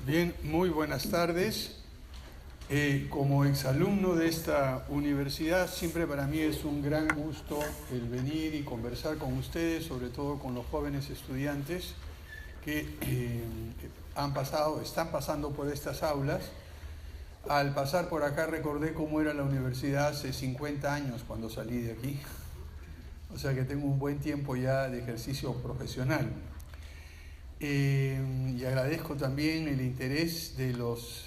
Bien, muy buenas tardes. Como exalumno de esta universidad, siempre para mí es un gran gusto el venir y conversar con ustedes, sobre todo con los jóvenes estudiantes que están pasando por estas aulas. Al pasar por acá recordé cómo era la universidad hace 50 años cuando salí de aquí. O sea que tengo un buen tiempo ya de ejercicio profesional. Y agradezco también el interés de los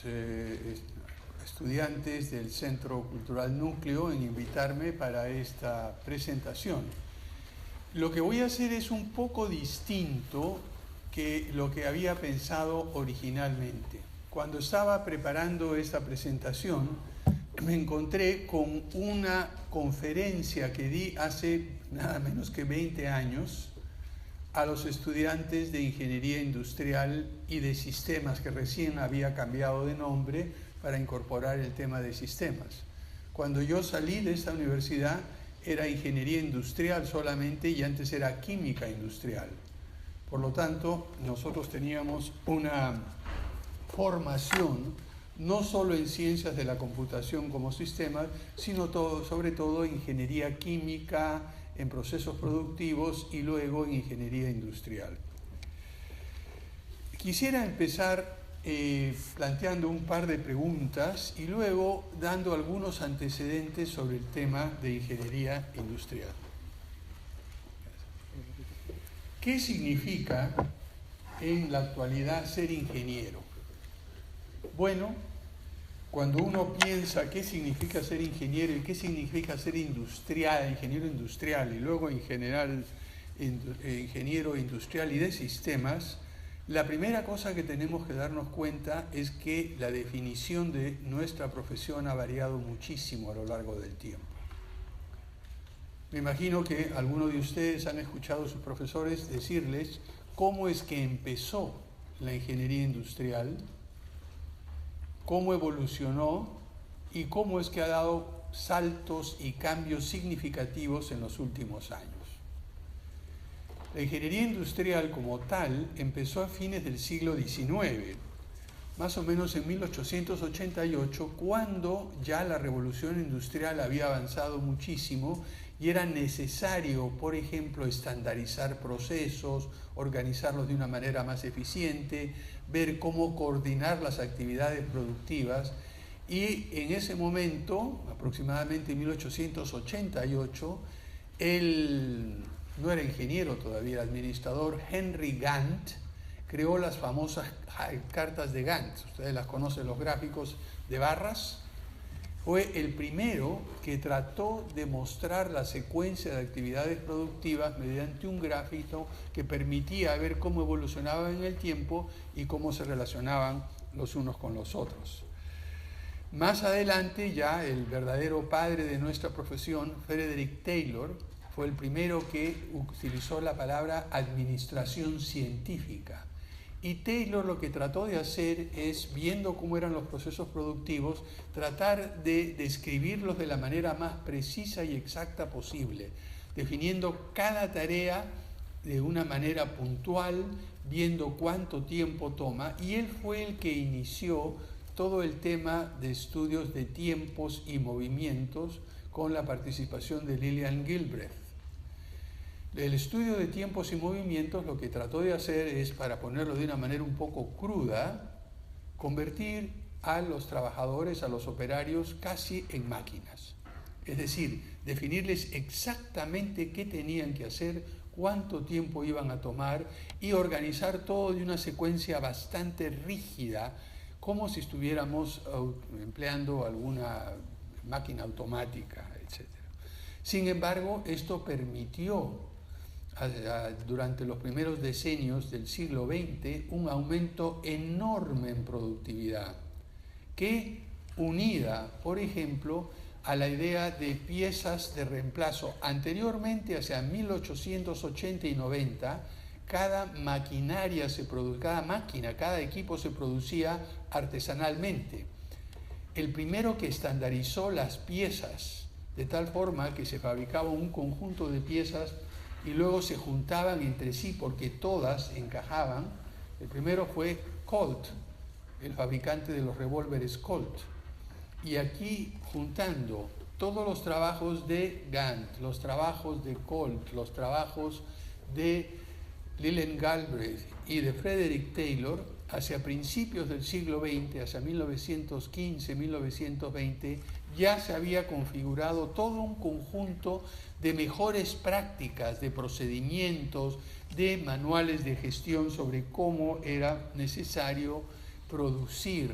estudiantes del Centro Cultural Núcleo en invitarme para esta presentación. Lo que voy a hacer es un poco distinto que lo que había pensado originalmente. Cuando estaba preparando esta presentación, me encontré con una conferencia que di hace nada menos que 20 años a los estudiantes de Ingeniería Industrial y de Sistemas, que recién había cambiado de nombre para incorporar el tema de sistemas. Cuando yo salí de esta universidad era Ingeniería Industrial solamente y antes era Química Industrial. Por lo tanto, nosotros teníamos una formación no solo en ciencias de la computación como sistemas, sino sobre todo Ingeniería Química, en procesos productivos y luego en ingeniería industrial. Quisiera empezar planteando un par de preguntas y luego dando algunos antecedentes sobre el tema de ingeniería industrial. ¿Qué significa en la actualidad ser ingeniero? Bueno, cuando uno piensa qué significa ser ingeniero y qué significa ser ingeniero industrial y luego en general ingeniero industrial y de sistemas, la primera cosa que tenemos que darnos cuenta es que la definición de nuestra profesión ha variado muchísimo a lo largo del tiempo. Me imagino que algunos de ustedes han escuchado a sus profesores decirles cómo es que empezó la ingeniería industrial, cómo evolucionó y cómo es que ha dado saltos y cambios significativos en los últimos años. La ingeniería industrial como tal empezó a fines del siglo XIX, más o menos en 1888, cuando ya la revolución industrial había avanzado muchísimo y era necesario, por ejemplo, estandarizar procesos, organizarlos de una manera más eficiente, ver cómo coordinar las actividades productivas. Y en ese momento, aproximadamente en 1888, no era ingeniero todavía, era administrador, Henry Gantt, creó las famosas cartas de Gantt. Ustedes las conocen, los gráficos de barras. Fue el primero que trató de mostrar la secuencia de actividades productivas mediante un gráfico que permitía ver cómo evolucionaban en el tiempo y cómo se relacionaban los unos con los otros. Más adelante, ya el verdadero padre de nuestra profesión, Frederick Taylor, fue el primero que utilizó la palabra administración científica. Y Taylor lo que trató de hacer es, viendo cómo eran los procesos productivos, tratar de describirlos de la manera más precisa y exacta posible, definiendo cada tarea de una manera puntual, viendo cuánto tiempo toma, y él fue el que inició todo el tema de estudios de tiempos y movimientos con la participación de Lillian Gilbreth. El estudio de tiempos y movimientos lo que trató de hacer es, para ponerlo de una manera un poco cruda, convertir a los trabajadores, a los operarios, casi en máquinas. Es decir, definirles exactamente qué tenían que hacer, cuánto tiempo iban a tomar y organizar todo de una secuencia bastante rígida, como si estuviéramos empleando alguna máquina automática, etc. Sin embargo, esto permitió durante los primeros decenios del siglo XX un aumento enorme en productividad, que unida, por ejemplo, a la idea de piezas de reemplazo. Anteriormente, hacia 1880 y 90, cada equipo se producía artesanalmente. El primero que estandarizó las piezas de tal forma que se fabricaba un conjunto de piezas y luego se juntaban entre sí porque todas encajaban, el primero fue Colt, el fabricante de los revólveres Colt. Y aquí, juntando todos los trabajos de Gantt, los trabajos de Colt, los trabajos de Leland Galbraith y de Frederick Taylor, hacia principios del siglo XX, hacia 1915, 1920, ya se había configurado todo un conjunto de mejores prácticas, de procedimientos, de manuales de gestión sobre cómo era necesario producir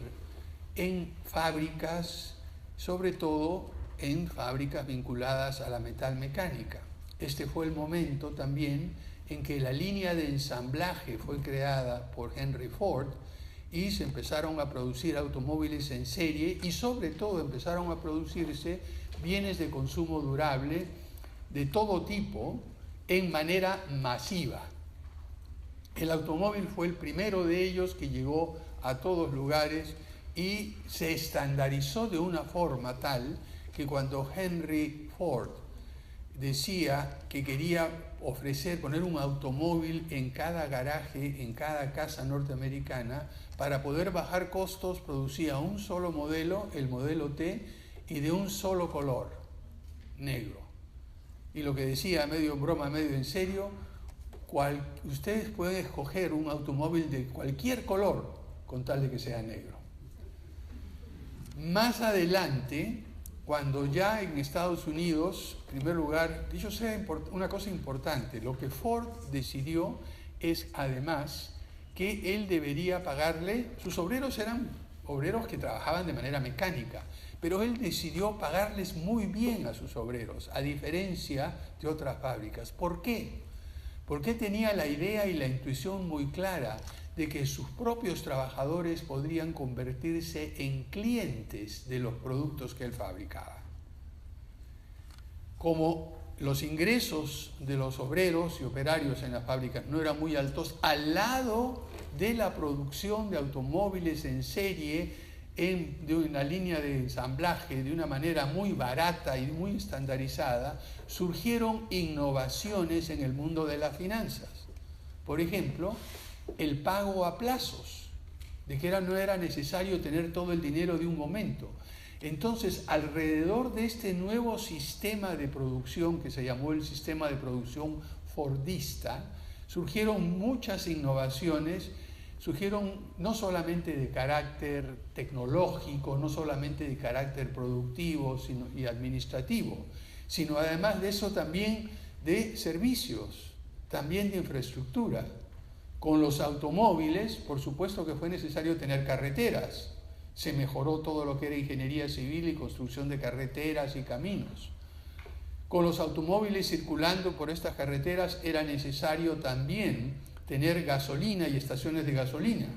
en fábricas, sobre todo en fábricas vinculadas a la metalmecánica. Este fue el momento también en que la línea de ensamblaje fue creada por Henry Ford y se empezaron a producir automóviles en serie y sobre todo empezaron a producirse bienes de consumo durable de todo tipo en manera masiva. El automóvil fue el primero de ellos que llegó a todos lugares y se estandarizó de una forma tal que cuando Henry Ford decía que quería poner un automóvil en cada garaje, en cada casa norteamericana, para poder bajar costos, producía un solo modelo, el modelo T, y de un solo color, negro. Y lo que decía, medio en broma, medio en serio, ustedes pueden escoger un automóvil de cualquier color, con tal de que sea negro. Más adelante, cuando ya en Estados Unidos, en primer lugar, dicho sea una cosa importante, lo que Ford decidió es además que él debería pagarle, sus obreros eran obreros que trabajaban de manera mecánica, pero él decidió pagarles muy bien a sus obreros, a diferencia de otras fábricas. ¿Por qué? Porque tenía la idea y la intuición muy clara de que sus propios trabajadores podrían convertirse en clientes de los productos que él fabricaba. Como los ingresos de los obreros y operarios en las fábricas no eran muy altos, al lado de la producción de automóviles en serie, de una línea de ensamblaje de una manera muy barata y muy estandarizada, surgieron innovaciones en el mundo de las finanzas. Por ejemplo, el pago a plazos, de que no era necesario tener todo el dinero de un momento. Entonces, alrededor de este nuevo sistema de producción, que se llamó el sistema de producción fordista, surgieron muchas innovaciones, surgieron no solamente de carácter tecnológico, no solamente de carácter productivo y administrativo, sino además de eso también de servicios, también de infraestructura. Con los automóviles, por supuesto que fue necesario tener carreteras. Se mejoró todo lo que era ingeniería civil y construcción de carreteras y caminos. Con los automóviles circulando por estas carreteras era necesario también tener gasolina y estaciones de gasolina.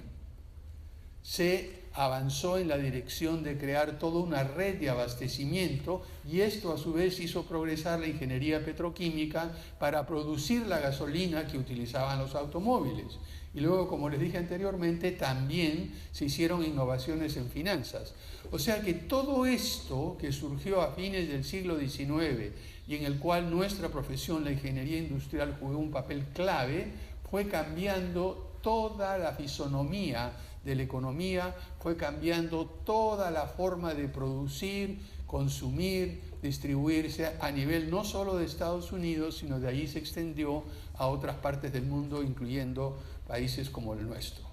Se avanzó en la dirección de crear toda una red de abastecimiento y esto a su vez hizo progresar la ingeniería petroquímica para producir la gasolina que utilizaban los automóviles. Y luego, como les dije anteriormente, también se hicieron innovaciones en finanzas. O sea que todo esto que surgió a fines del siglo XIX y en el cual nuestra profesión, la ingeniería industrial, jugó un papel clave, fue cambiando toda la fisonomía de la economía, fue cambiando toda la forma de producir, consumir, distribuirse a nivel no solo de Estados Unidos, sino de ahí se extendió a otras partes del mundo, incluyendo países como el nuestro.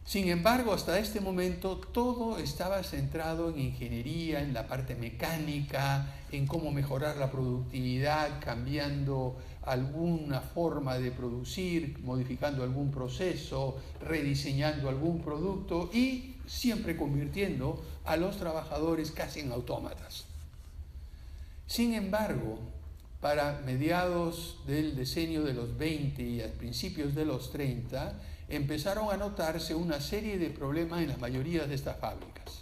Sin embargo, hasta este momento todo estaba centrado en ingeniería, en la parte mecánica, en cómo mejorar la productividad, cambiando alguna forma de producir, modificando algún proceso, rediseñando algún producto y siempre convirtiendo a los trabajadores casi en autómatas. Sin embargo, para mediados del decenio de los 20 y a principios de los 30, empezaron a notarse una serie de problemas en las mayorías de estas fábricas.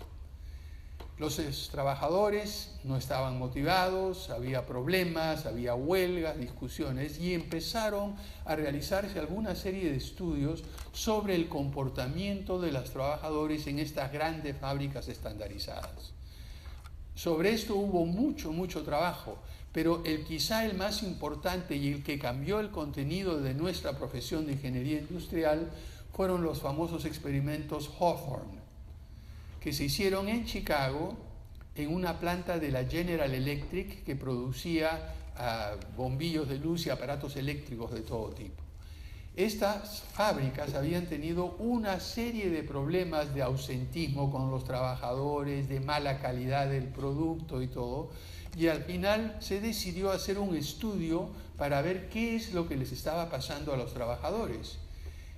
Los trabajadores no estaban motivados, había problemas, había huelgas, discusiones, y empezaron a realizarse alguna serie de estudios sobre el comportamiento de los trabajadores en estas grandes fábricas estandarizadas. Sobre esto hubo mucho trabajo, pero quizá el más importante y el que cambió el contenido de nuestra profesión de ingeniería industrial fueron los famosos experimentos Hawthorne, que se hicieron en Chicago en una planta de la General Electric que producía bombillos de luz y aparatos eléctricos de todo tipo. Estas fábricas habían tenido una serie de problemas de ausentismo con los trabajadores, de mala calidad del producto y todo, y al final se decidió hacer un estudio para ver qué es lo que les estaba pasando a los trabajadores.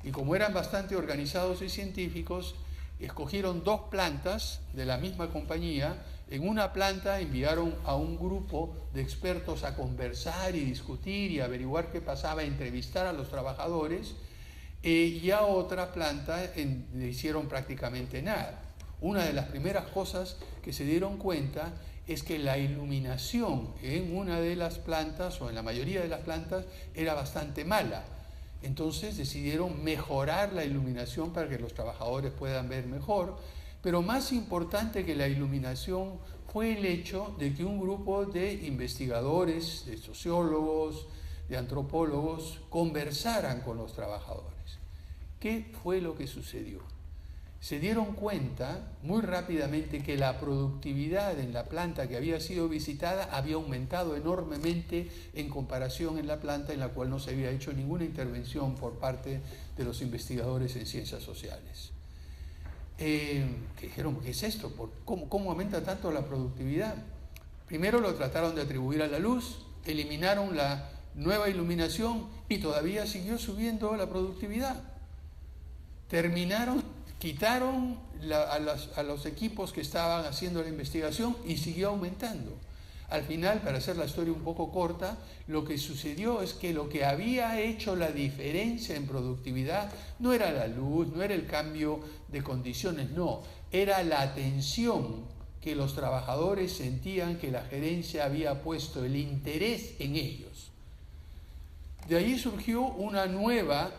Y como eran bastante organizados y científicos, escogieron 2 plantas de la misma compañía. En una planta enviaron a un grupo de expertos a conversar y discutir y averiguar qué pasaba, entrevistar a los trabajadores, y a otra planta le hicieron prácticamente nada. Una de las primeras cosas que se dieron cuenta es que la iluminación en una de las plantas, o en la mayoría de las plantas, era bastante mala. Entonces decidieron mejorar la iluminación para que los trabajadores puedan ver mejor. Pero más importante que la iluminación fue el hecho de que un grupo de investigadores, de sociólogos, de antropólogos, conversaran con los trabajadores. ¿Qué fue lo que sucedió? Se dieron cuenta muy rápidamente que la productividad en la planta que había sido visitada había aumentado enormemente en comparación en la planta en la cual no se había hecho ninguna intervención por parte de los investigadores en ciencias sociales. Que dijeron, ¿qué es esto? ¿Cómo aumenta tanto la productividad? Primero lo trataron de atribuir a la luz, eliminaron la nueva iluminación y todavía siguió subiendo la productividad. Quitaron a los equipos que estaban haciendo la investigación y siguió aumentando. Al final, para hacer la historia un poco corta, lo que sucedió es que lo que había hecho la diferencia en productividad no era la luz, no era el cambio de condiciones, no, era la atención que los trabajadores sentían que la gerencia había puesto, el interés en ellos. De ahí surgió una nueva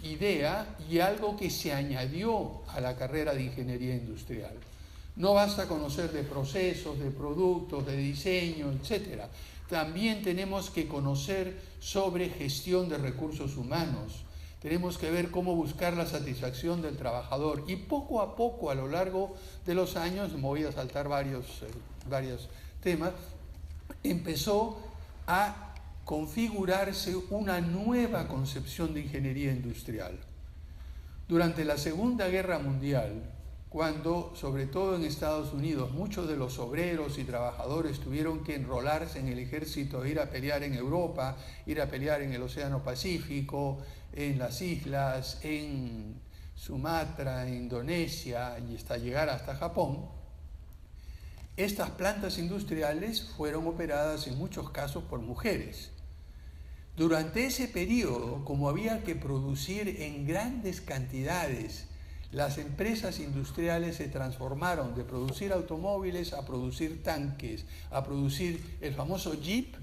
idea y algo que se añadió a la carrera de ingeniería industrial. No basta conocer de procesos, de productos, de diseño, etc. También tenemos que conocer sobre gestión de recursos humanos. Tenemos que ver cómo buscar la satisfacción del trabajador. Y poco a poco, a lo largo de los años, me voy a saltar varios temas, empezó a configurarse una nueva concepción de ingeniería industrial. Durante la Segunda Guerra Mundial, cuando, sobre todo en Estados Unidos, muchos de los obreros y trabajadores tuvieron que enrolarse en el ejército, ir a pelear en Europa, ir a pelear en el Océano Pacífico, en las islas, en Sumatra, en Indonesia y hasta llegar hasta Japón, estas plantas industriales fueron operadas en muchos casos por mujeres. Durante ese periodo, como había que producir en grandes cantidades, las empresas industriales se transformaron de producir automóviles a producir tanques, a producir el famoso Jeep.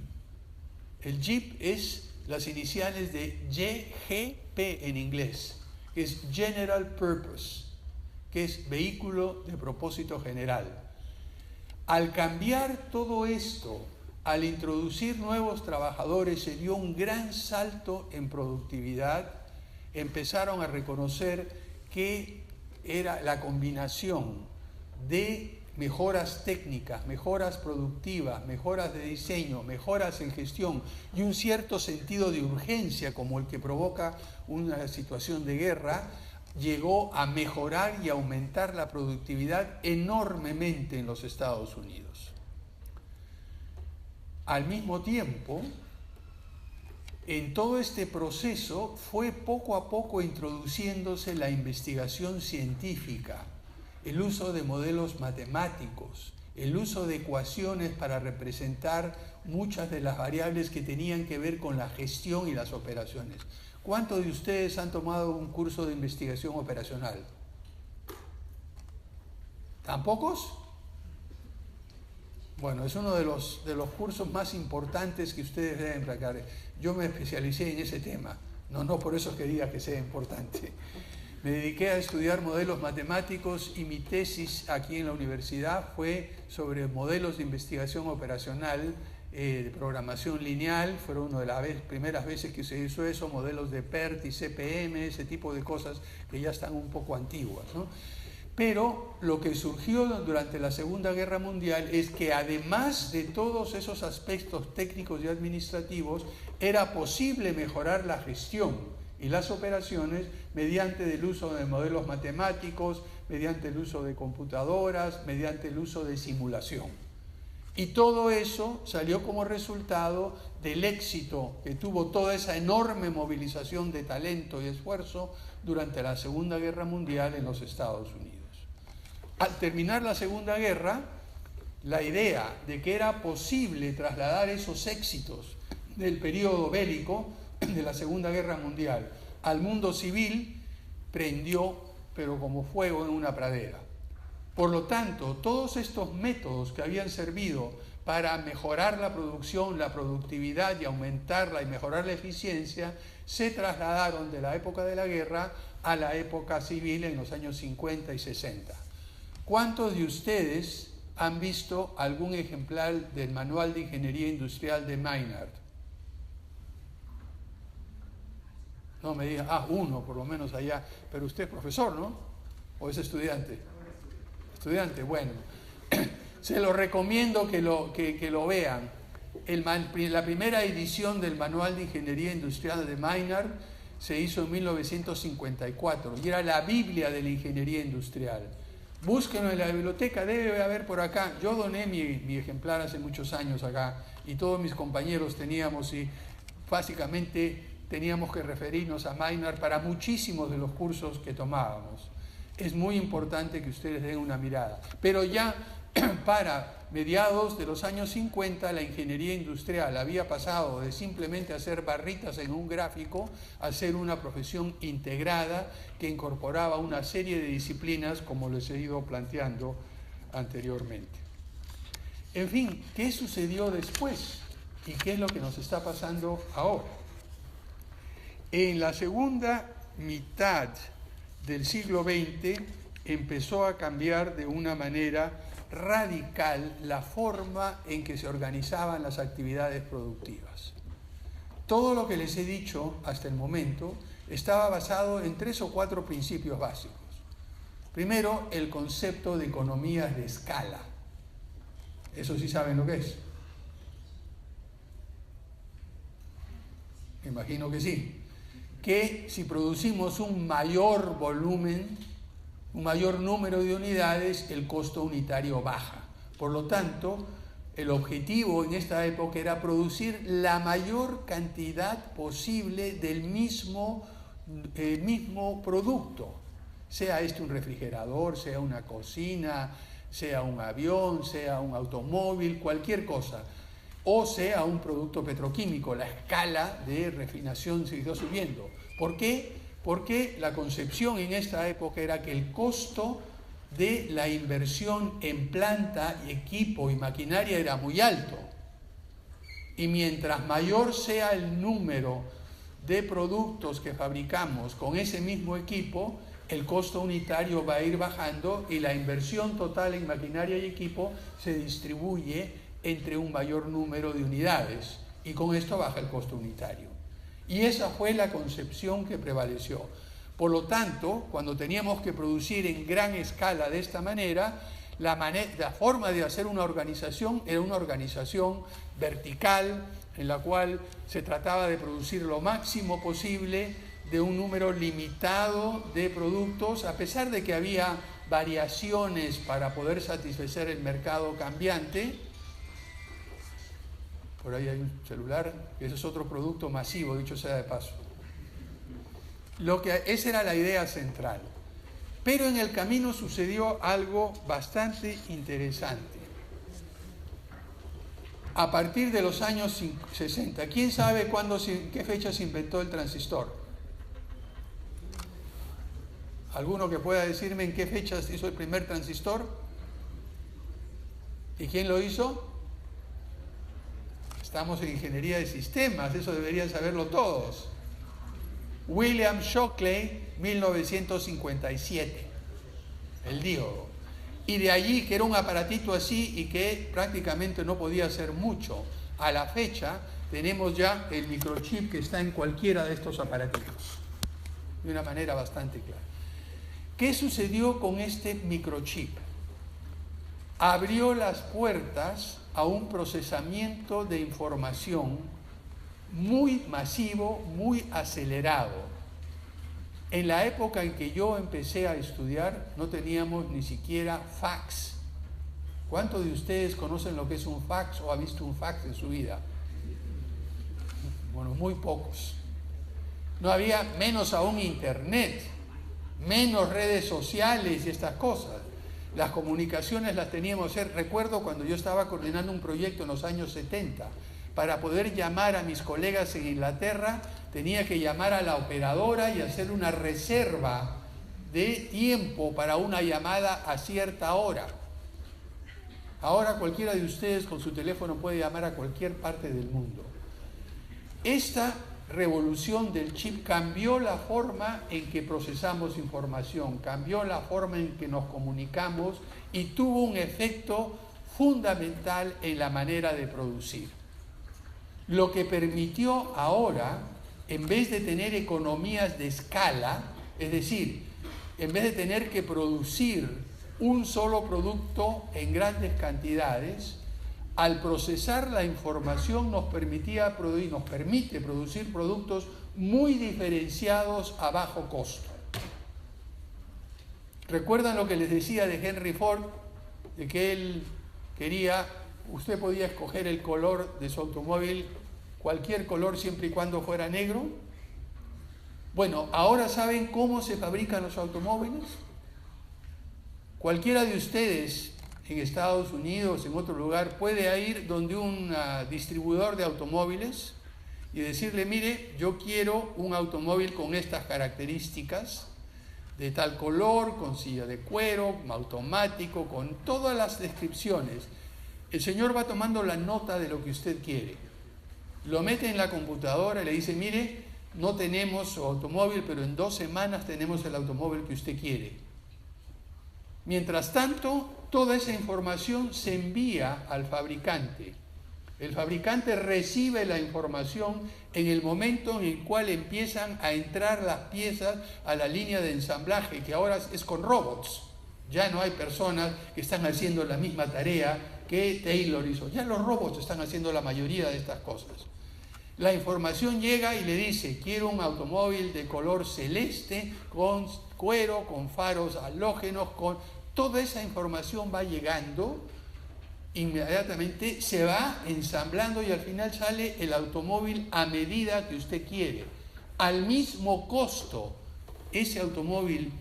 El Jeep es las iniciales de GP en inglés, que es General Purpose, que es vehículo de propósito general. Al cambiar todo esto, al introducir nuevos trabajadores, se dio un gran salto en productividad. Empezaron a reconocer que era la combinación de mejoras técnicas, mejoras productivas, mejoras de diseño, mejoras en gestión y un cierto sentido de urgencia como el que provoca una situación de guerra, llegó a mejorar y aumentar la productividad enormemente en los Estados Unidos. Al mismo tiempo, en todo este proceso fue poco a poco introduciéndose la investigación científica, el uso de modelos matemáticos, el uso de ecuaciones para representar muchas de las variables que tenían que ver con la gestión y las operaciones. ¿Cuántos de ustedes han tomado un curso de investigación operacional? ¿Tan pocos? Bueno, es uno de los cursos más importantes que ustedes deben practicar. Yo me especialicé en ese tema, no por eso que diga que sea importante. Me dediqué a estudiar modelos matemáticos y mi tesis aquí en la universidad fue sobre modelos de investigación operacional de programación lineal, fueron una de las primeras veces que se hizo eso, modelos de PERT y CPM, ese tipo de cosas que ya están un poco antiguas, ¿no? Pero lo que surgió durante la Segunda Guerra Mundial es que además de todos esos aspectos técnicos y administrativos, era posible mejorar la gestión y las operaciones mediante el uso de modelos matemáticos, mediante el uso de computadoras, mediante el uso de simulación. Y todo eso salió como resultado del éxito que tuvo toda esa enorme movilización de talento y esfuerzo durante la Segunda Guerra Mundial en los Estados Unidos. Al terminar la Segunda Guerra, la idea de que era posible trasladar esos éxitos del periodo bélico de la Segunda Guerra Mundial al mundo civil prendió, pero como fuego en una pradera. Por lo tanto, todos estos métodos que habían servido para mejorar la producción, la productividad y aumentarla y mejorar la eficiencia, se trasladaron de la época de la guerra a la época civil en los años 50 y 60. ¿Cuántos de ustedes han visto algún ejemplar del Manual de Ingeniería Industrial de Maynard? No me digan, uno por lo menos allá, pero usted es profesor, ¿no? ¿O es estudiante? Estudiante, bueno. Se lo recomiendo que lo vean. La primera edición del Manual de Ingeniería Industrial de Maynard se hizo en 1954 y era la Biblia de la ingeniería industrial. Búsquenlo en la biblioteca, debe haber por acá. Yo doné mi ejemplar hace muchos años acá y todos mis compañeros teníamos y básicamente teníamos que referirnos a Maynard para muchísimos de los cursos que tomábamos. Es muy importante que ustedes den una mirada. Pero ya para mediados de los años 50 la ingeniería industrial había pasado de simplemente hacer barritas en un gráfico a ser una profesión integrada que incorporaba una serie de disciplinas como les he ido planteando anteriormente. En fin, ¿qué sucedió después? ¿Y qué es lo que nos está pasando ahora? En la segunda mitad del siglo XX empezó a cambiar de una manera radical la forma en que se organizaban las actividades productivas. Todo lo que les he dicho hasta el momento estaba basado en 3 o 4 principios básicos. Primero, el concepto de economías de escala. ¿Eso sí saben lo que es? Me imagino que sí. Que si producimos un mayor volumen, un mayor número de unidades, el costo unitario baja. Por lo tanto, el objetivo en esta época era producir la mayor cantidad posible del mismo producto, sea un refrigerador, sea una cocina, sea un avión, sea un automóvil, cualquier cosa, o sea un producto petroquímico. La escala de refinación siguió subiendo. ¿Por qué? Porque la concepción en esta época era que el costo de la inversión en planta, equipo y maquinaria era muy alto. Y mientras mayor sea el número de productos que fabricamos con ese mismo equipo, el costo unitario va a ir bajando y la inversión total en maquinaria y equipo se distribuye entre un mayor número de unidades y con esto baja el costo unitario. Y esa fue la concepción que prevaleció. Por lo tanto, cuando teníamos que producir en gran escala de esta manera, la forma de hacer una organización era una organización vertical, en la cual se trataba de producir lo máximo posible de un número limitado de productos, a pesar de que había variaciones para poder satisfacer el mercado cambiante. Por ahí hay un celular, ese es otro producto masivo, dicho sea de paso. Esa era la idea central. Pero en el camino sucedió algo bastante interesante. A partir de los años 60, ¿quién sabe qué fecha se inventó el transistor? ¿Alguno que pueda decirme en qué fecha se hizo el primer transistor? ¿Y quién lo hizo? Estamos en ingeniería de sistemas, eso deberían saberlo todos. William Shockley, 1957, el diodo. Y de allí, que era un aparatito así y que prácticamente no podía hacer mucho, a la fecha tenemos ya el microchip que está en cualquiera de estos aparatos, de una manera bastante clara. ¿Qué sucedió con este microchip? Abrió las puertas a un procesamiento de información muy masivo, muy acelerado. En la época en que yo empecé a estudiar no teníamos ni siquiera fax. ¿Cuántos de ustedes conocen lo que es un fax o ha visto un fax en su vida? Bueno, muy pocos. No había, menos aún internet, menos redes sociales y estas cosas. Las comunicaciones las teníamos. Recuerdo cuando yo estaba coordinando un proyecto en los años 70, para poder llamar a mis colegas en Inglaterra, tenía que llamar a la operadora y hacer una reserva de tiempo para una llamada a cierta hora. Ahora cualquiera de ustedes con su teléfono puede llamar a cualquier parte del mundo. Esta revolución del chip cambió la forma en que procesamos información, cambió la forma en que nos comunicamos y tuvo un efecto fundamental en la manera de producir. Lo que permitió ahora, en vez de tener economías de escala, es decir, en vez de tener que producir un solo producto en grandes cantidades, al procesar la información nos permite producir productos muy diferenciados a bajo costo. ¿Recuerdan lo que les decía de Henry Ford? De que él quería, usted podía escoger el color de su automóvil, cualquier color siempre y cuando fuera negro. Bueno, ahora ¿saben cómo se fabrican los automóviles? Cualquiera de ustedes en Estados Unidos, en otro lugar, puede ir donde un distribuidor de automóviles y decirle, mire, yo quiero un automóvil con estas características, de tal color, con silla de cuero, automático, con todas las descripciones. El señor va tomando la nota de lo que usted quiere. Lo mete en la computadora y le dice, mire, no tenemos su automóvil, pero en 2 semanas tenemos el automóvil que usted quiere. Mientras tanto, toda esa información se envía al fabricante. El fabricante recibe la información en el momento en el cual empiezan a entrar las piezas a la línea de ensamblaje, que ahora es con robots. Ya no hay personas que están haciendo la misma tarea que Taylor hizo. Ya los robots están haciendo la mayoría de estas cosas. La información llega y le dice, quiero un automóvil de color celeste, con cuero, con faros halógenos, con... Toda esa información va llegando, inmediatamente se va ensamblando y al final sale el automóvil a medida que usted quiere. Al mismo costo, ese automóvil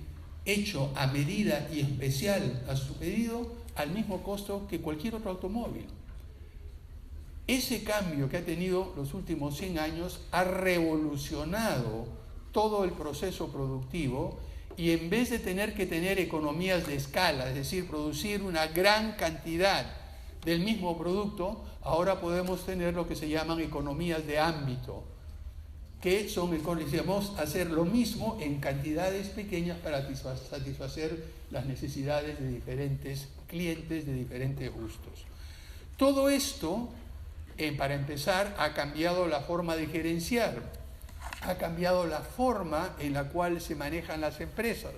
hecho a medida y especial a su pedido, al mismo costo que cualquier otro automóvil. Ese cambio que ha tenido los últimos 100 años ha revolucionado todo el proceso productivo y en vez de tener que tener economías de escala, es decir, producir una gran cantidad del mismo producto, ahora podemos tener lo que se llaman economías de ámbito, que son, decíamos, hacer lo mismo en cantidades pequeñas para satisfacer las necesidades de diferentes clientes, de diferentes gustos. Todo esto, para empezar, ha cambiado la forma de gerenciar, ha cambiado la forma en la cual se manejan las empresas,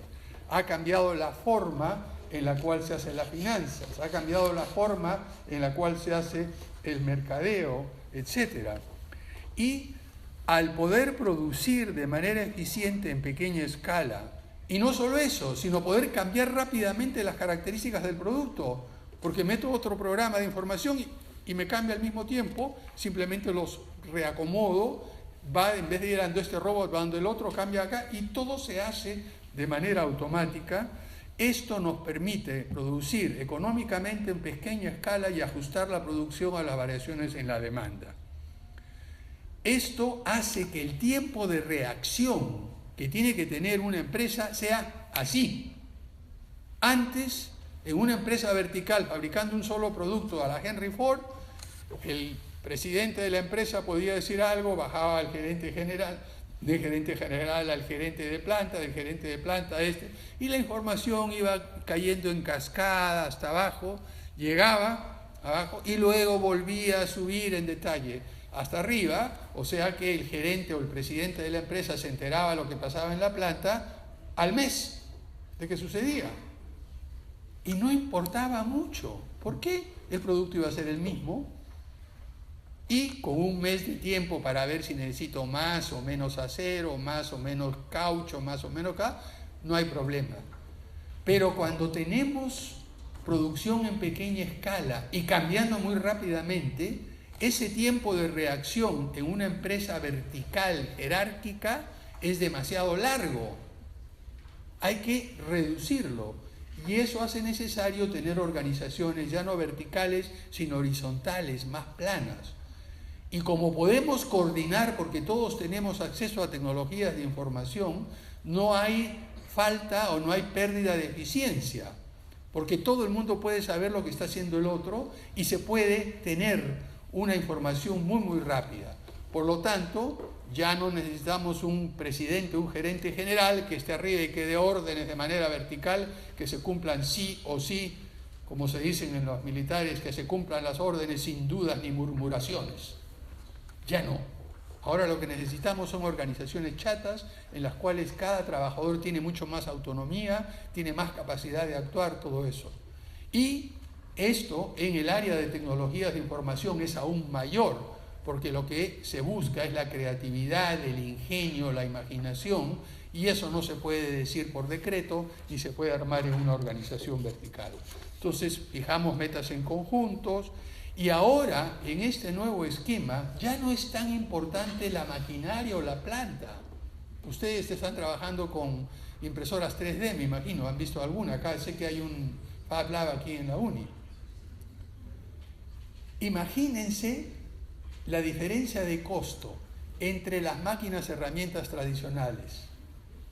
ha cambiado la forma en la cual se hacen las finanzas, ha cambiado la forma en la cual se hace el mercadeo, etc. Y al poder producir de manera eficiente en pequeña escala, y no solo eso, sino poder cambiar rápidamente las características del producto, porque meto otro programa de información y me cambia al mismo tiempo, simplemente los reacomodo, va, en vez de ir ando este robot, va ando el otro, cambia acá, y todo se hace de manera automática. Esto nos permite producir económicamente en pequeña escala y ajustar la producción a las variaciones en la demanda. Esto hace que el tiempo de reacción que tiene que tener una empresa sea así. Antes, en una empresa vertical fabricando un solo producto a la Henry Ford, el presidente de la empresa podía decir algo, bajaba al gerente general, del gerente general al gerente de planta, del gerente de planta a este, y la información iba cayendo en cascada hasta abajo, llegaba abajo, y luego volvía a subir en detalle hasta arriba, o sea que el gerente o el presidente de la empresa se enteraba de lo que pasaba en la planta al mes de que sucedía. Y no importaba mucho. ¿Por qué? El producto iba a ser el mismo. Y con un mes de tiempo para ver si necesito más o menos acero, más o menos caucho, más o menos acá, no hay problema. Pero cuando tenemos producción en pequeña escala y cambiando muy rápidamente, ese tiempo de reacción en una empresa vertical, jerárquica, es demasiado largo. Hay que reducirlo. Y eso hace necesario tener organizaciones ya no verticales, sino horizontales, más planas. Y como podemos coordinar, porque todos tenemos acceso a tecnologías de información, no hay falta o no hay pérdida de eficiencia, porque todo el mundo puede saber lo que está haciendo el otro y se puede tener una información muy rápida. Por lo tanto, ya no necesitamos un presidente, un gerente general que esté arriba y que dé órdenes de manera vertical, que se cumplan sí o sí, como se dicen en los militares, que se cumplan las órdenes sin dudas ni murmuraciones. Ya no. Ahora lo que necesitamos son organizaciones chatas en las cuales cada trabajador tiene mucho más autonomía, tiene más capacidad de actuar, todo eso. Y esto en el área de tecnologías de información es aún mayor, porque lo que se busca es la creatividad, el ingenio, la imaginación, y eso no se puede decir por decreto ni se puede armar en una organización vertical. Entonces fijamos metas en conjuntos. Y ahora, en este nuevo esquema, ya no es tan importante la maquinaria o la planta. Ustedes están trabajando con impresoras 3D, me imagino, han visto alguna. Acá sé que hay un Fab Lab aquí en la Uni. Imagínense la diferencia de costo entre las máquinas herramientas tradicionales,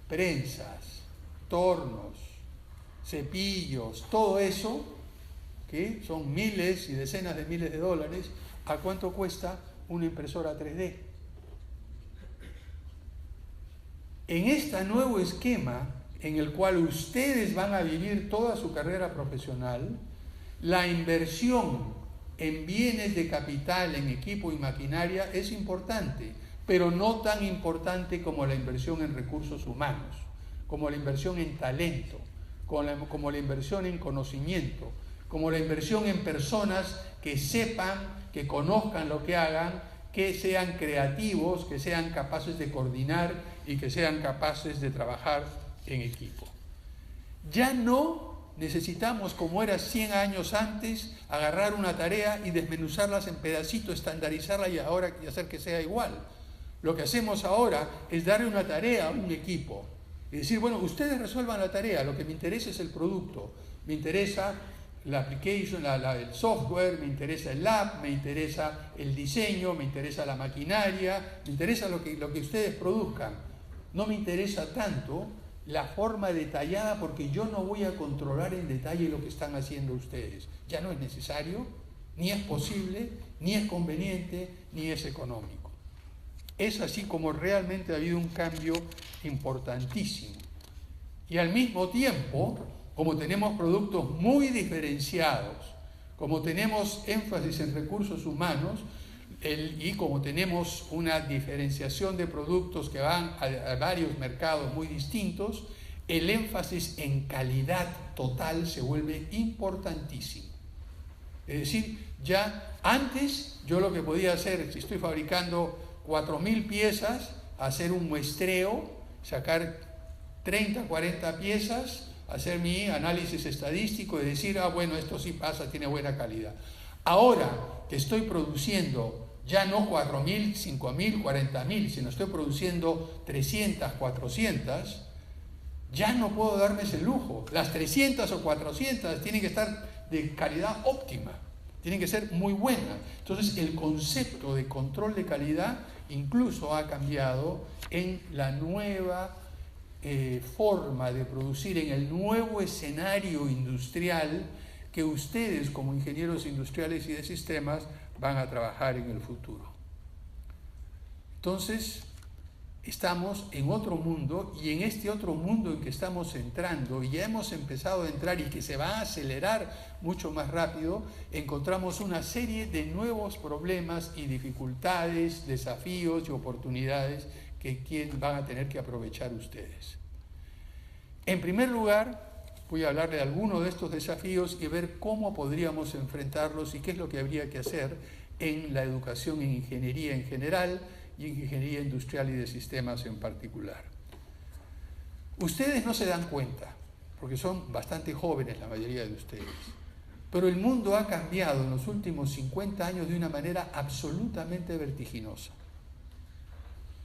prensas, tornos, cepillos, todo eso, que son miles y decenas de miles de dólares, ¿a cuánto cuesta una impresora 3D? En este nuevo esquema, en el cual ustedes van a vivir toda su carrera profesional, la inversión en bienes de capital, en equipo y maquinaria es importante, pero no tan importante como la inversión en recursos humanos, como la inversión en talento, como la inversión en conocimiento, como la inversión en personas que sepan, que conozcan lo que hagan, que sean creativos, que sean capaces de coordinar y que sean capaces de trabajar en equipo. Ya no necesitamos, como era 100 años antes, agarrar una tarea y desmenuzarlas en pedacitos, estandarizarla y hacer que sea igual. Lo que hacemos ahora es darle una tarea a un equipo y decir, bueno, ustedes resuelvan la tarea, lo que me interesa es el producto, me interesa la application, el software, me interesa el lab, me interesa el diseño, me interesa la maquinaria, me interesa lo que ustedes produzcan. No me interesa tanto la forma detallada porque yo no voy a controlar en detalle lo que están haciendo ustedes. Ya no es necesario, ni es posible, ni es conveniente, ni es económico. Es así como realmente ha habido un cambio importantísimo. Y al mismo tiempo, como tenemos productos muy diferenciados, como tenemos énfasis en recursos humanos y como tenemos una diferenciación de productos que van a varios mercados muy distintos, el énfasis en calidad total se vuelve importantísimo. Es decir, ya antes yo lo que podía hacer, si estoy fabricando 4.000 piezas, hacer un muestreo, sacar 30, 40 piezas, hacer mi análisis estadístico y decir, bueno, esto sí pasa, tiene buena calidad. Ahora que estoy produciendo ya no 4.000, 5.000, 40.000, sino estoy produciendo 300, 400, ya no puedo darme ese lujo. Las 300 o 400 tienen que estar de calidad óptima, tienen que ser muy buenas. Entonces el concepto de control de calidad incluso ha cambiado en la nueva forma de producir, en el nuevo escenario industrial que ustedes como ingenieros industriales y de sistemas van a trabajar en el futuro. Entonces, estamos en otro mundo, y en este otro mundo en que estamos entrando, y ya hemos empezado a entrar y que se va a acelerar mucho más rápido, encontramos una serie de nuevos problemas y dificultades, desafíos y oportunidades que van a tener que aprovechar ustedes. En primer lugar, voy a hablar de algunos de estos desafíos y ver cómo podríamos enfrentarlos y qué es lo que habría que hacer en la educación en ingeniería en general y en ingeniería industrial y de sistemas en particular. Ustedes no se dan cuenta, porque son bastante jóvenes la mayoría de ustedes, pero el mundo ha cambiado en los últimos 50 años de una manera absolutamente vertiginosa.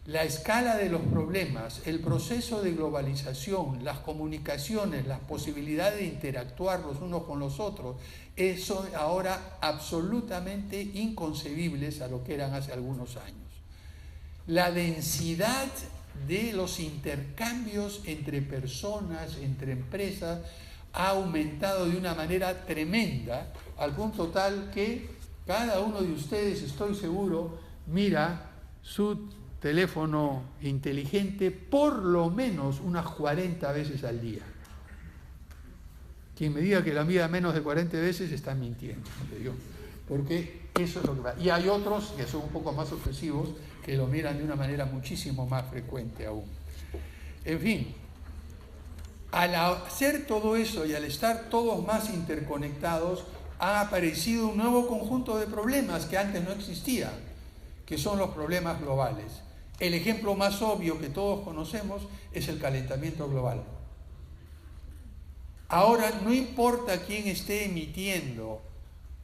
La escala de los problemas, el proceso de globalización, las comunicaciones, las posibilidades de interactuar los unos con los otros, son ahora absolutamente inconcebibles a lo que eran hace algunos años. La densidad de los intercambios entre personas, entre empresas, ha aumentado de una manera tremenda, al punto tal que cada uno de ustedes, estoy seguro, mira su teléfono inteligente por lo menos unas 40 veces al día. Quien me diga que la mira menos de 40 veces está mintiendo, porque eso es lo que va. Y hay otros que son un poco más obsesivos que lo miran de una manera muchísimo más frecuente aún. En fin, al hacer todo eso y al estar todos más interconectados, ha aparecido un nuevo conjunto de problemas que antes no existía, que son los problemas globales. El ejemplo más obvio que todos conocemos es el calentamiento global. Ahora, no importa quién esté emitiendo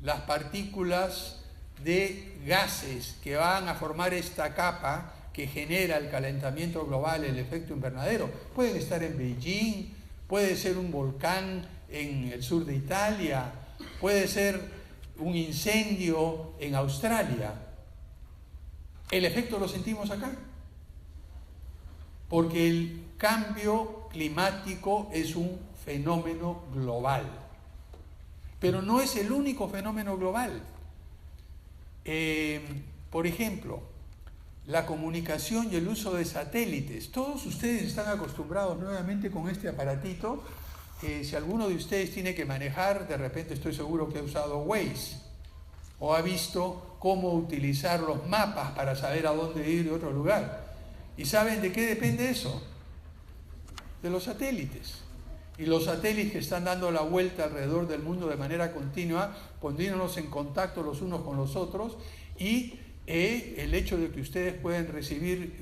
las partículas de gases que van a formar esta capa que genera el calentamiento global, el efecto invernadero. Pueden estar en Beijing, puede ser un volcán en el sur de Italia, puede ser un incendio en Australia. El efecto lo sentimos acá, porque el cambio climático es un fenómeno global, pero no es el único fenómeno global. Por ejemplo, la comunicación y el uso de satélites. Todos ustedes están acostumbrados nuevamente con este aparatito, que si alguno de ustedes tiene que manejar, de repente estoy seguro que ha usado Waze, o ha visto cómo utilizar los mapas para saber a dónde ir de otro lugar. ¿Y saben de qué depende eso? De los satélites. Y los satélites que están dando la vuelta alrededor del mundo de manera continua, poniéndonos en contacto los unos con los otros, y el hecho de que ustedes pueden recibir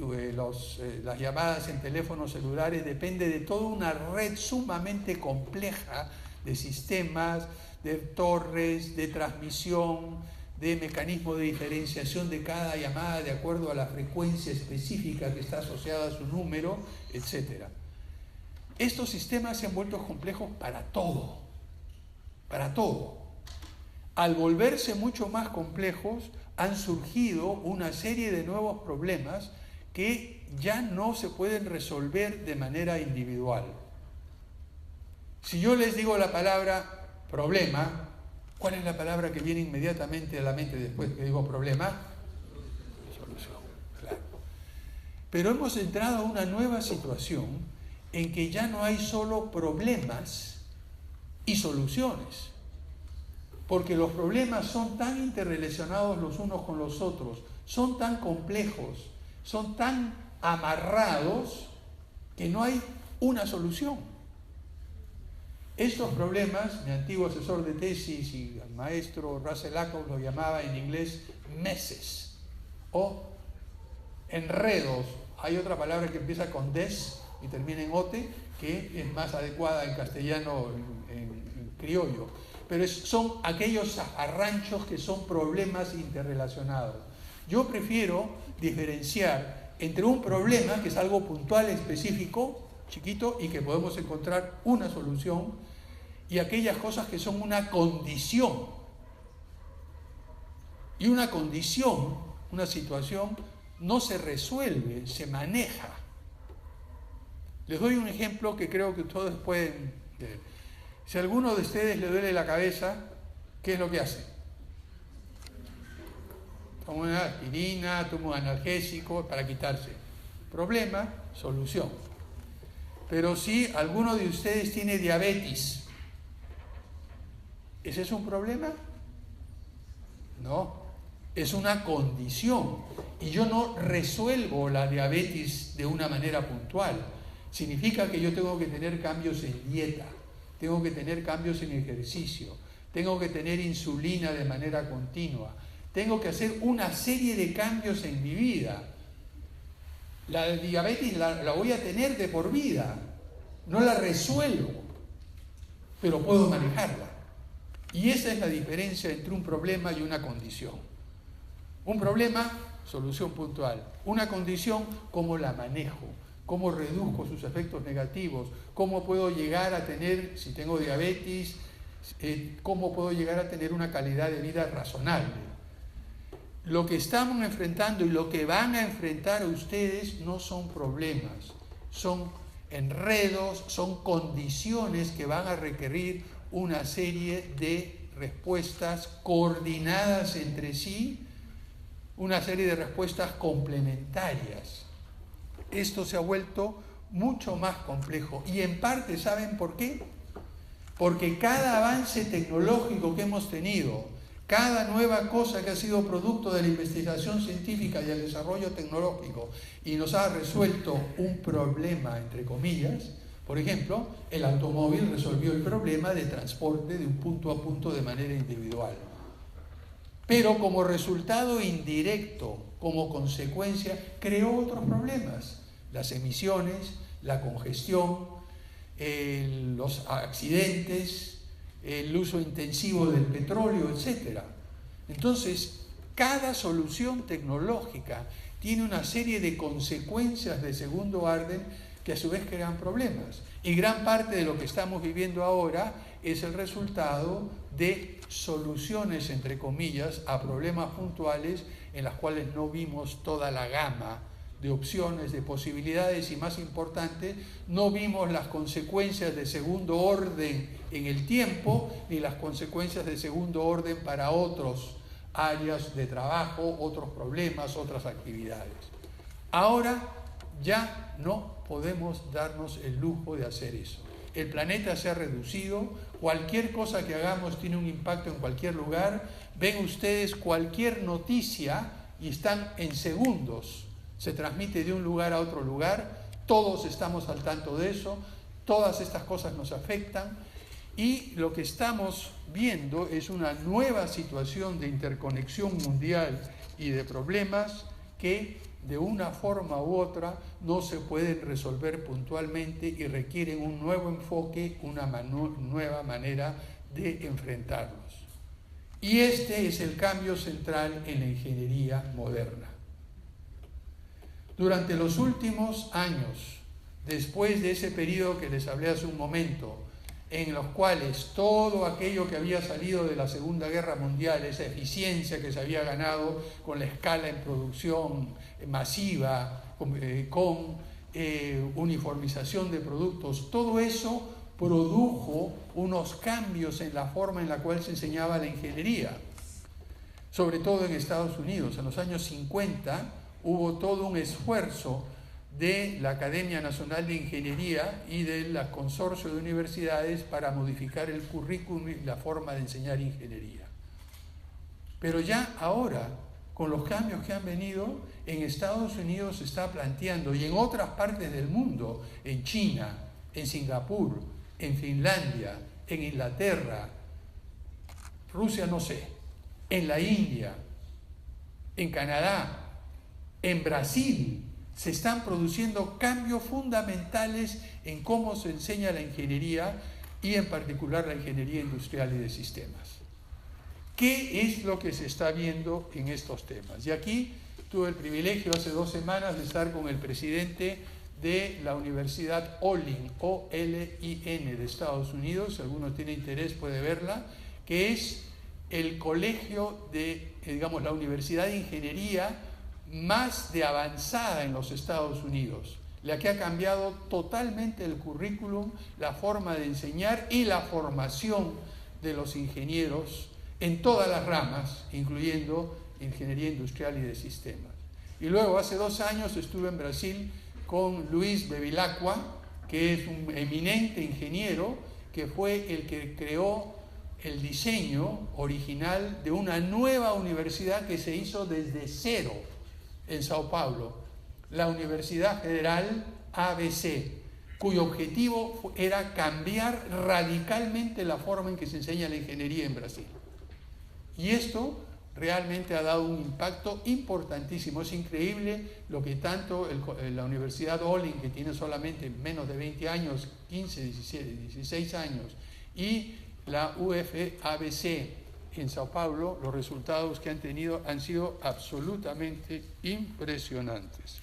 las llamadas en teléfonos celulares depende de toda una red sumamente compleja de sistemas, de torres, de transmisión, de mecanismo de diferenciación de cada llamada de acuerdo a la frecuencia específica que está asociada a su número, etc. Estos sistemas se han vuelto complejos para todo, para todo. Al volverse mucho más complejos, han surgido una serie de nuevos problemas que ya no se pueden resolver de manera individual. Si yo les digo la palabra problema, ¿cuál es la palabra que viene inmediatamente a la mente después que digo problema? Solución, claro. Pero hemos entrado a una nueva situación en que ya no hay solo problemas y soluciones, porque los problemas son tan interrelacionados los unos con los otros, son tan complejos, son tan amarrados, que no hay una solución. Estos problemas, mi antiguo asesor de tesis y el maestro Russell Ackoff lo llamaba en inglés messes o enredos. Hay otra palabra que empieza con des y termina en ote, que es más adecuada en castellano, en criollo. Pero son aquellos arranchos que son problemas interrelacionados. Yo prefiero diferenciar entre un problema, que es algo puntual, específico, chiquito, y que podemos encontrar una solución, y aquellas cosas que son una condición. Y una condición, una situación, no se resuelve, se maneja. Les doy un ejemplo que creo que todos pueden ver. Si a alguno de ustedes le duele la cabeza, ¿qué es lo que hace? Toma una aspirina, toma un analgésico para quitarse. Problema, solución. Pero si alguno de ustedes tiene diabetes, ¿ese es un problema? No, es una condición. Y yo no resuelvo la diabetes de una manera puntual. Significa que yo tengo que tener cambios en dieta, tengo que tener cambios en ejercicio, tengo que tener insulina de manera continua, tengo que hacer una serie de cambios en mi vida. La diabetes la voy a tener de por vida, no la resuelvo, pero puedo manejarla. Y esa es la diferencia entre un problema y una condición. Un problema, solución puntual. Una condición, ¿cómo la manejo? ¿Cómo reduzco sus efectos negativos? ¿Cómo puedo llegar a tener, si tengo diabetes, cómo puedo llegar a tener una calidad de vida razonable? Lo que estamos enfrentando y lo que van a enfrentar ustedes no son problemas, son enredos, son condiciones que van a requerir una serie de respuestas coordinadas entre sí, una serie de respuestas complementarias. Esto se ha vuelto mucho más complejo y en parte, ¿saben por qué? Porque cada avance tecnológico que hemos tenido, cada nueva cosa que ha sido producto de la investigación científica y el desarrollo tecnológico y nos ha resuelto un problema, entre comillas. Por ejemplo, el automóvil resolvió el problema de transporte de un punto a punto de manera individual. Pero como resultado indirecto, como consecuencia, creó otros problemas. Las emisiones, la congestión, los accidentes, el uso intensivo del petróleo, etc. Entonces, cada solución tecnológica tiene una serie de consecuencias de segundo orden que a su vez crean problemas. Y gran parte de lo que estamos viviendo ahora es el resultado de soluciones, entre comillas, a problemas puntuales en las cuales no vimos toda la gama de opciones, de posibilidades y, más importante, no vimos las consecuencias de segundo orden en el tiempo ni las consecuencias de segundo orden para otras áreas de trabajo, otros problemas, otras actividades. Ahora ya no podemos darnos el lujo de hacer eso. El planeta se ha reducido, cualquier cosa que hagamos tiene un impacto en cualquier lugar. Ven ustedes cualquier noticia y están en segundos. Se transmite de un lugar a otro lugar, todos estamos al tanto de eso, todas estas cosas nos afectan y lo que estamos viendo es una nueva situación de interconexión mundial y de problemas que de una forma u otra no se pueden resolver puntualmente y requieren un nuevo enfoque, una nueva manera de enfrentarlos. Y este es el cambio central en la ingeniería moderna. Durante los últimos años, después de ese periodo que les hablé hace un momento, en los cuales todo aquello que había salido de la Segunda Guerra Mundial, esa eficiencia que se había ganado con la escala en producción masiva, con uniformización de productos, todo eso produjo unos cambios en la forma en la cual se enseñaba la ingeniería, sobre todo en Estados Unidos. En los años 50 hubo todo un esfuerzo de la Academia Nacional de Ingeniería y del consorcio de universidades para modificar el currículum y la forma de enseñar ingeniería. Pero ya ahora, con los cambios que han venido, en Estados Unidos se está planteando, y en otras partes del mundo, en China, en Singapur, en Finlandia, en Inglaterra, Rusia no sé, en la India, en Canadá, en Brasil, se están produciendo cambios fundamentales en cómo se enseña la ingeniería y en particular la ingeniería industrial y de sistemas. ¿Qué es lo que se está viendo en estos temas? Y aquí tuve el privilegio hace 2 semanas de estar con el presidente de la Universidad Olin, O-L-I-N, de Estados Unidos. Si alguno tiene interés puede verla, que es el colegio de, digamos, la Universidad de Ingeniería más de avanzada en los Estados Unidos, la que ha cambiado totalmente el currículum, la forma de enseñar y la formación de los ingenieros en todas las ramas, incluyendo ingeniería industrial y de sistemas. Y luego, hace 2 años, estuve en Brasil con Luis Bevilacqua, que es un eminente ingeniero, que fue el que creó el diseño original de una nueva universidad que se hizo desde cero en Sao Paulo, la Universidad Federal ABC, cuyo objetivo era cambiar radicalmente la forma en que se enseña la ingeniería en Brasil. Y esto realmente ha dado un impacto importantísimo. Es increíble lo que tanto la Universidad Olin, que tiene solamente menos de 20 años, 15, 17, 16 años, y la UFABC en Sao Paulo, los resultados que han tenido han sido absolutamente impresionantes.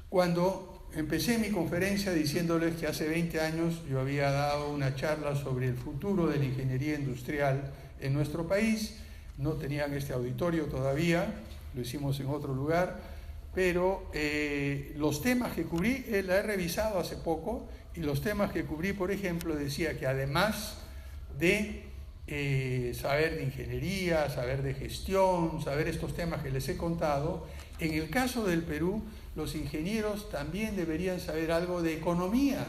Cuando empecé mi conferencia diciéndoles que hace 20 años yo había dado una charla sobre el futuro de la ingeniería industrial en nuestro país, no tenían este auditorio todavía, lo hicimos en otro lugar, pero los temas que cubrí, la he revisado hace poco, y los temas que cubrí, por ejemplo, decía que además de saber de ingeniería, saber de gestión, saber estos temas que les he contado, en el caso del Perú, los ingenieros también deberían saber algo de economía.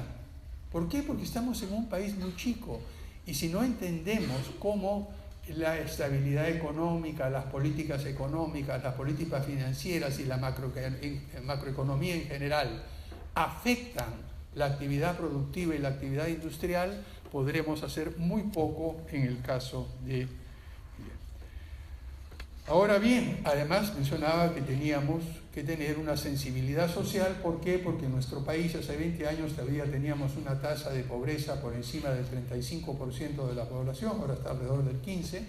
¿Por qué? Porque estamos en un país muy chico, y si no entendemos cómo la estabilidad económica, las políticas económicas, las políticas financieras y la macroeconomía en general afectan la actividad productiva y la actividad industrial, podremos hacer muy poco en el caso de... Ahora bien, además mencionaba que teníamos que tener una sensibilidad social. ¿Por qué? Porque en nuestro país hace 20 años todavía teníamos una tasa de pobreza por encima del 35% de la población, ahora está alrededor del 15%,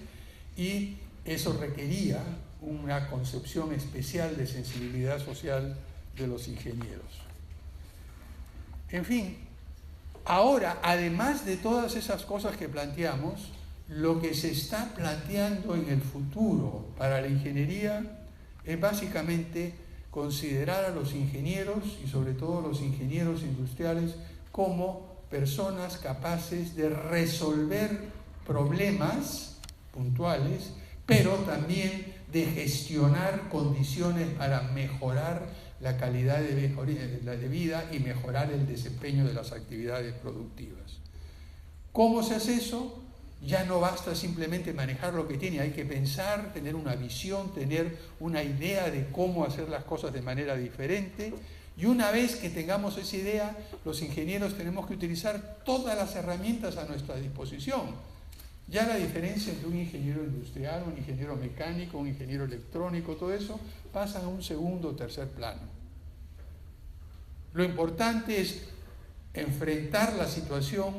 y eso requería una concepción especial de sensibilidad social de los ingenieros. En fin, ahora, además de todas esas cosas que planteamos, lo que se está planteando en el futuro para la ingeniería es básicamente considerar a los ingenieros, y sobre todo los ingenieros industriales, como personas capaces de resolver problemas puntuales, pero también de gestionar condiciones para mejorar la calidad de vida y mejorar el desempeño de las actividades productivas. ¿Cómo se hace eso? Ya no basta simplemente manejar lo que tiene, hay que pensar, tener una visión, tener una idea de cómo hacer las cosas de manera diferente. Y una vez que tengamos esa idea, los ingenieros tenemos que utilizar todas las herramientas a nuestra disposición. Ya la diferencia entre un ingeniero industrial, un ingeniero mecánico, un ingeniero electrónico, todo eso, pasa a un segundo o tercer plano. Lo importante es enfrentar la situación,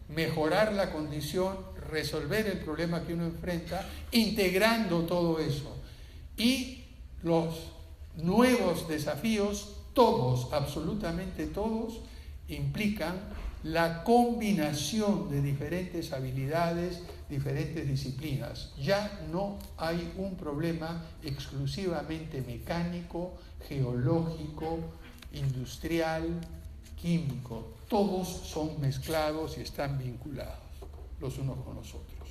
mejorar la condición, resolver el problema que uno enfrenta, integrando todo eso. Y los nuevos desafíos, todos, absolutamente todos, implican la combinación de diferentes habilidades, diferentes disciplinas. Ya no hay un problema exclusivamente mecánico, geológico, industrial, químico. Todos son mezclados y están vinculados los unos con los otros.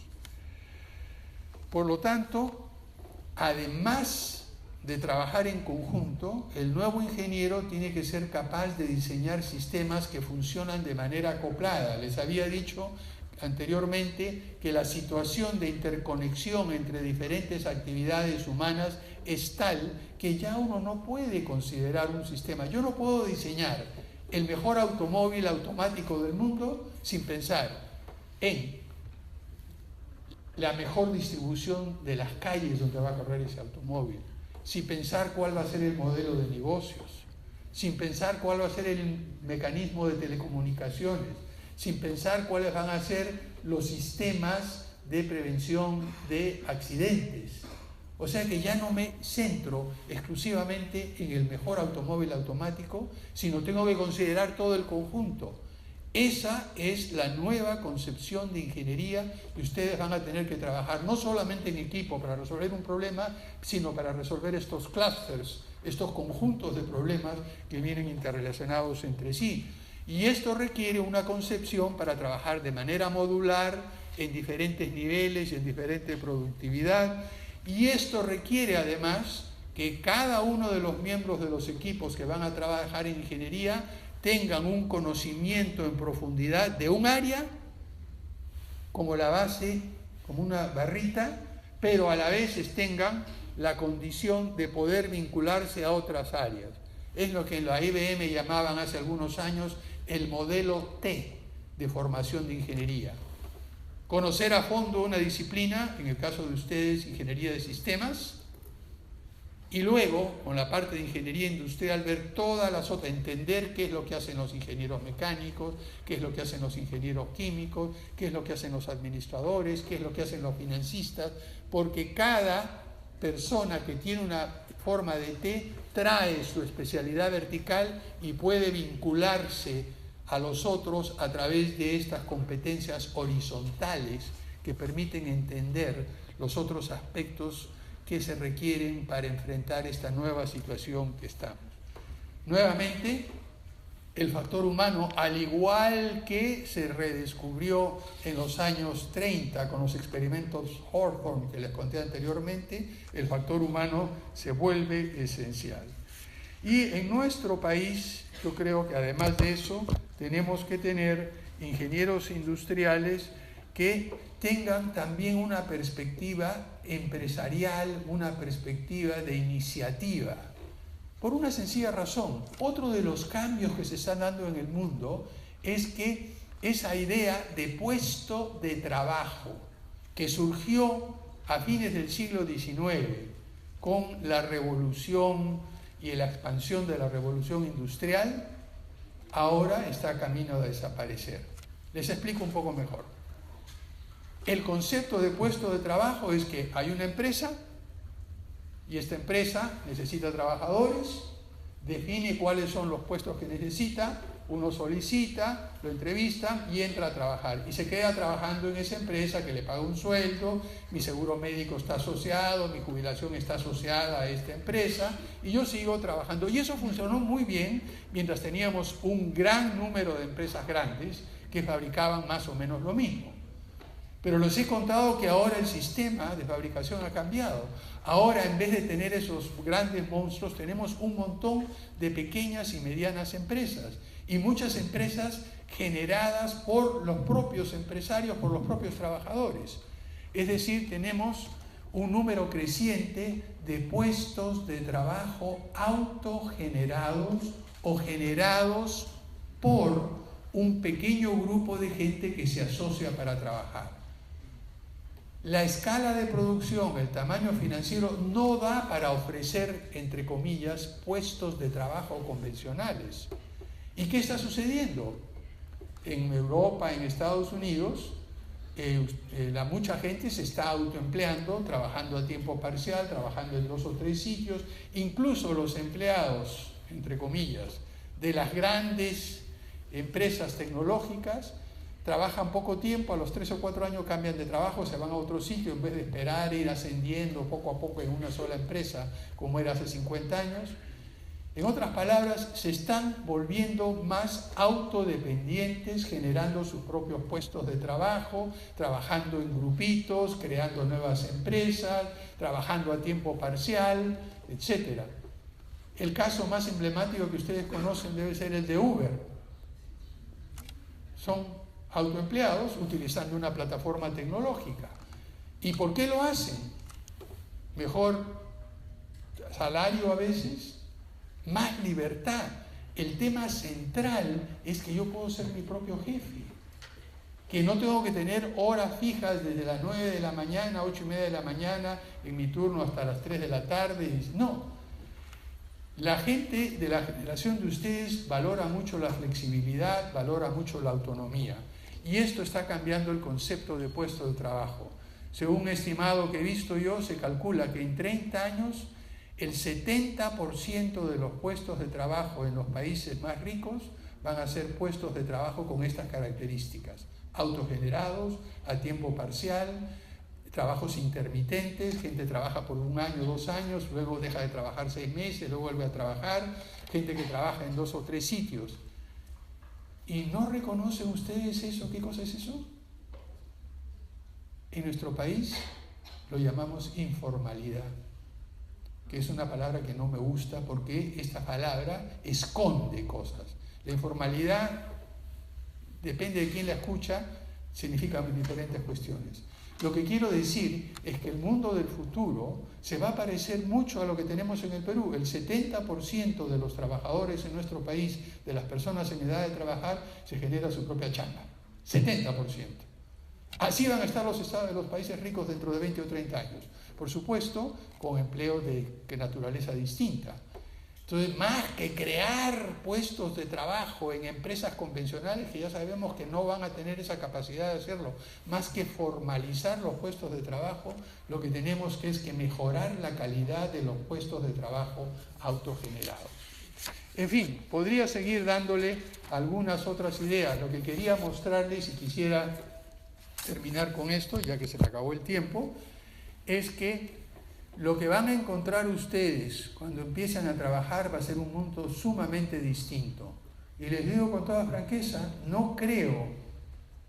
Por lo tanto, además de trabajar en conjunto, el nuevo ingeniero tiene que ser capaz de diseñar sistemas que funcionan de manera acoplada. Les había dicho anteriormente que la situación de interconexión entre diferentes actividades humanas es tal que ya uno no puede considerar un sistema. Yo no puedo diseñar el mejor automóvil automático del mundo sin pensar en la mejor distribución de las calles donde va a correr ese automóvil, sin pensar cuál va a ser el modelo de negocios, sin pensar cuál va a ser el mecanismo de telecomunicaciones, sin pensar cuáles van a ser los sistemas de prevención de accidentes. O sea que ya no me centro exclusivamente en el mejor automóvil automático, sino tengo que considerar todo el conjunto. Esa es la nueva concepción de ingeniería que ustedes van a tener que trabajar, no solamente en equipo para resolver un problema, sino para resolver estos clústeres, estos conjuntos de problemas que vienen interrelacionados entre sí. Y esto requiere una concepción para trabajar de manera modular, en diferentes niveles y en diferente productividad. Y esto requiere además que cada uno de los miembros de los equipos que van a trabajar en ingeniería tengan un conocimiento en profundidad de un área como la base, como una barrita, pero a la vez tengan la condición de poder vincularse a otras áreas. Es lo que en la IBM llamaban hace algunos años el modelo T de formación de ingeniería. Conocer a fondo una disciplina, en el caso de ustedes, ingeniería de sistemas, y luego, con la parte de ingeniería industrial, ver todas las otras, entender qué es lo que hacen los ingenieros mecánicos, qué es lo que hacen los ingenieros químicos, qué es lo que hacen los administradores, qué es lo que hacen los financistas, porque cada persona que tiene una forma de T trae su especialidad vertical y puede vincularse a los otros a través de estas competencias horizontales que permiten entender los otros aspectos que se requieren para enfrentar esta nueva situación que estamos. Nuevamente, el factor humano, al igual que se redescubrió en los años 30 con los experimentos Hawthorne que les conté anteriormente, el factor humano se vuelve esencial. Y en nuestro país, yo creo que además de eso, tenemos que tener ingenieros industriales que tengan también una perspectiva empresarial, una perspectiva de iniciativa. Por una sencilla razón, otro de los cambios que se están dando en el mundo es que esa idea de puesto de trabajo que surgió a fines del siglo XIX con la revolución y la expansión de la revolución industrial, ahora está camino a desaparecer. Les explico un poco mejor. El concepto de puesto de trabajo es que hay una empresa y esta empresa necesita trabajadores, define cuáles son los puestos que necesita, uno solicita, lo entrevistan y entra a trabajar. Y se queda trabajando en esa empresa que le paga un sueldo, mi seguro médico está asociado, mi jubilación está asociada a esta empresa y yo sigo trabajando. Y eso funcionó muy bien mientras teníamos un gran número de empresas grandes que fabricaban más o menos lo mismo. Pero les he contado que ahora el sistema de fabricación ha cambiado. Ahora, en vez de tener esos grandes monstruos, tenemos un montón de pequeñas y medianas empresas. Y muchas empresas generadas por los propios empresarios, por los propios trabajadores. Es decir, tenemos un número creciente de puestos de trabajo autogenerados o generados por un pequeño grupo de gente que se asocia para trabajar. La escala de producción, el tamaño financiero, no da para ofrecer, entre comillas, puestos de trabajo convencionales. ¿Y qué está sucediendo? En Europa, en Estados Unidos, mucha gente se está autoempleando, trabajando a tiempo parcial, trabajando en 2 o 3 sitios. Incluso los empleados, entre comillas, de las grandes empresas tecnológicas trabajan poco tiempo, a los 3 o 4 años cambian de trabajo, se van a otro sitio en vez de esperar ir ascendiendo poco a poco en una sola empresa como era hace 50 años. En otras palabras, se están volviendo más autodependientes, generando sus propios puestos de trabajo, trabajando en grupitos, creando nuevas empresas, trabajando a tiempo parcial, etc. El caso más emblemático que ustedes conocen debe ser el de Uber. Son autoempleados utilizando una plataforma tecnológica. ¿Y por qué lo hacen? Mejor salario a veces, más libertad. El tema central es que yo puedo ser mi propio jefe, que no tengo que tener horas fijas desde las 9 de la mañana, 8:30 de la mañana, en mi turno hasta las 3 de la tarde. No. La gente de la generación de ustedes valora mucho la flexibilidad, valora mucho la autonomía. Y esto está cambiando el concepto de puesto de trabajo. Según un estimado que he visto yo, se calcula que en 30 años el 70% de los puestos de trabajo en los países más ricos van a ser puestos de trabajo con estas características: autogenerados, a tiempo parcial, trabajos intermitentes, gente trabaja por 1 año, 2 años, luego deja de trabajar 6 meses, luego vuelve a trabajar, gente que trabaja en 2 o 3 sitios. ¿Y no reconocen ustedes eso? ¿Qué cosa es eso? En nuestro país lo llamamos informalidad. que es una palabra que no me gusta porque esta palabra esconde cosas. La informalidad, depende de quién la escucha, significa diferentes cuestiones. Lo que quiero decir es que el mundo del futuro se va a parecer mucho a lo que tenemos en el Perú. El 70% de los trabajadores en nuestro país, de las personas en edad de trabajar, se genera su propia chamba. 70%. Así van a estar los estados de los países ricos dentro de 20 o 30 años. Por supuesto, con empleos de naturaleza distinta. Entonces, más que crear puestos de trabajo en empresas convencionales, que ya sabemos que no van a tener esa capacidad de hacerlo, más que formalizar los puestos de trabajo, lo que tenemos es que mejorar la calidad de los puestos de trabajo autogenerados. En fin, podría seguir dándole algunas otras ideas. Lo que quería mostrarles, y quisiera terminar con esto, ya que se me acabó el tiempo, es que lo que van a encontrar ustedes cuando empiezan a trabajar va a ser un mundo sumamente distinto. Y les digo con toda franqueza, no creo,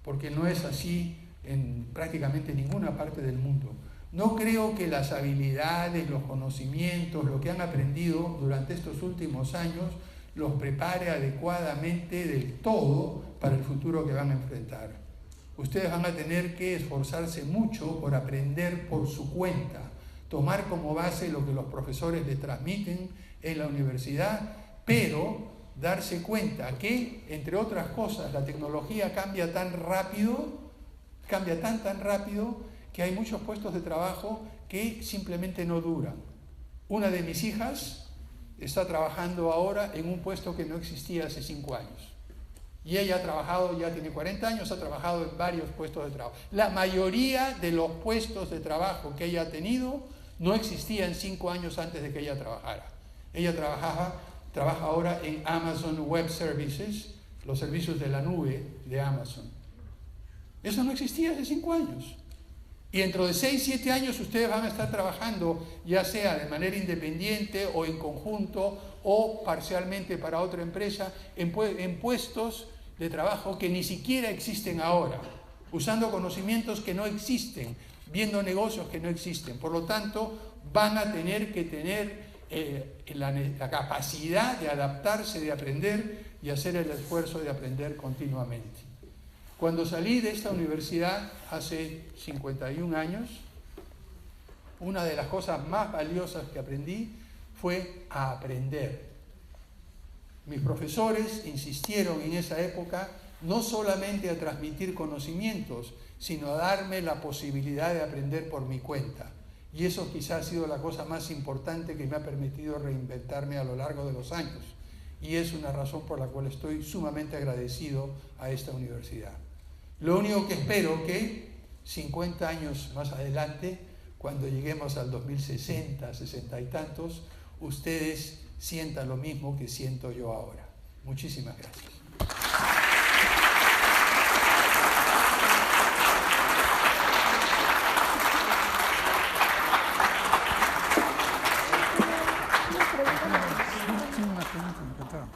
porque no es así en prácticamente ninguna parte del mundo, no creo que las habilidades, los conocimientos, lo que han aprendido durante estos últimos años los prepare adecuadamente del todo para el futuro que van a enfrentar. Ustedes van a tener que esforzarse mucho por aprender por su cuenta, tomar como base lo que los profesores les transmiten en la universidad, pero darse cuenta que, entre otras cosas, la tecnología cambia tan rápido, cambia tan rápido, que hay muchos puestos de trabajo que simplemente no duran. Una de mis hijas está trabajando ahora en un puesto que no existía hace 5 años. Y ella ha trabajado, ya tiene 40 años, ha trabajado en varios puestos de trabajo. La mayoría de los puestos de trabajo que ella ha tenido no existían 5 años antes de que ella trabajara. Ella trabaja ahora en Amazon Web Services, los servicios de la nube de Amazon. Eso no existía hace 5 años. Y dentro de 6, 7 años ustedes van a estar trabajando, ya sea de manera independiente o en conjunto o parcialmente para otra empresa, en puestos de trabajo que ni siquiera existen ahora, usando conocimientos que no existen, viendo negocios que no existen. Por lo tanto, van a tener que tener la capacidad de adaptarse, de aprender y hacer el esfuerzo de aprender continuamente. Cuando salí de esta universidad hace 51 años, una de las cosas más valiosas que aprendí fue a aprender. Mis profesores insistieron en esa época no solamente a transmitir conocimientos, sino a darme la posibilidad de aprender por mi cuenta. Y eso quizás ha sido la cosa más importante que me ha permitido reinventarme a lo largo de los años. Y es una razón por la cual estoy sumamente agradecido a esta universidad. Lo único que espero que 50 años más adelante, cuando lleguemos al 2060, 60 y tantos, ustedes sientan lo mismo que siento yo ahora. Muchísimas gracias. Una pregunta, me encantaba.